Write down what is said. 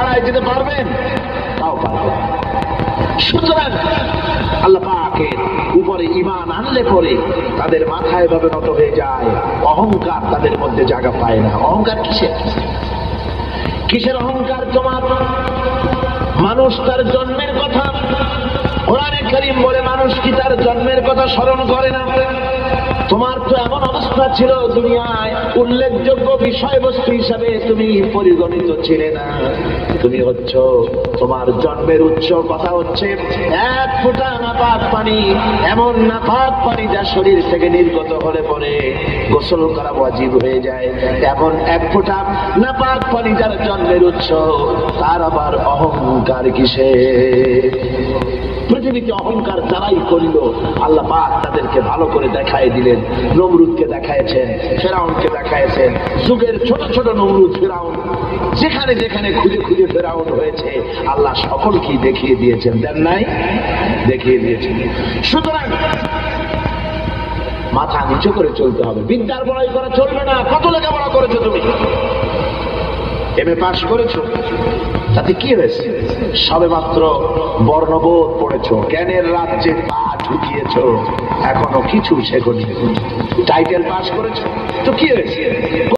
চালায় যেতে পারবেন? তাও পারবেন। সুতরাং আল্লাহ পাকের উপরে ঈমান আনলে পরে তাদের মাথায় ভাবে নত হয়ে যায়, অহংকার তাদের মধ্যে জায়গা পায় না। অহংকার কিসের? কিসের অহংকার তোমার? মানুষ তার জন্মের কথা, কোরআনে কারীম বলে মানুষ কি তার জন্মের কথা স্মরণ করে না? তোমার তো এমন অবস্থা ছিল, দুনিয়ায় উল্লেখযোগ্য বিষয়বস্তু হিসাবে তুমি পরিগণিত ছিলে না। তুমি হচ্ছ, তোমার জন্মের উৎস কথা হচ্ছে এক ফোঁটা নাপাক পানি, এমন নাপাক পানি যা শরীর থেকে নির্গত হলে পরে গোসল করা ওয়াজিব হয়ে যায়। এমন এক ফোঁটা নাপাক পানি যার জন্মের উৎস, তার আবার অহংকার কিসে? পৃথিবীতে অহংকার যারাই করিল আল্লাহ পাক তাদেরকে ভালো করে দেখায় দিলেন। নমরুদকে দেখাইছেন, ফেরাউনকে দেখাইছেন, যুগের ছোট ছোট নমরুদ ফেরাউন, যেখানে যেখানে খুঁজে খুঁজে ফেরাউন হয়েছে আল্লাহ সকলকেই দেখিয়ে দিয়েছেন, দেন নাই? দেখিয়ে দিয়েছেন। সুতরাং মাথা নিচু করে চলতে হবে, বিদ্যার বড়াই করা চলবে না। কত লেখাপড়া করেছো তুমি? এমএ পাশ করেছো, তাতে কি হয়েছে? সবে মাত্র বর্ণবোধ পড়েছো, জ্ঞানের রাজ্যে পা ঢুকিয়েছো, এখনো কিছু শেখনি। টাইটেল পাস করেছো তো কি হয়েছে?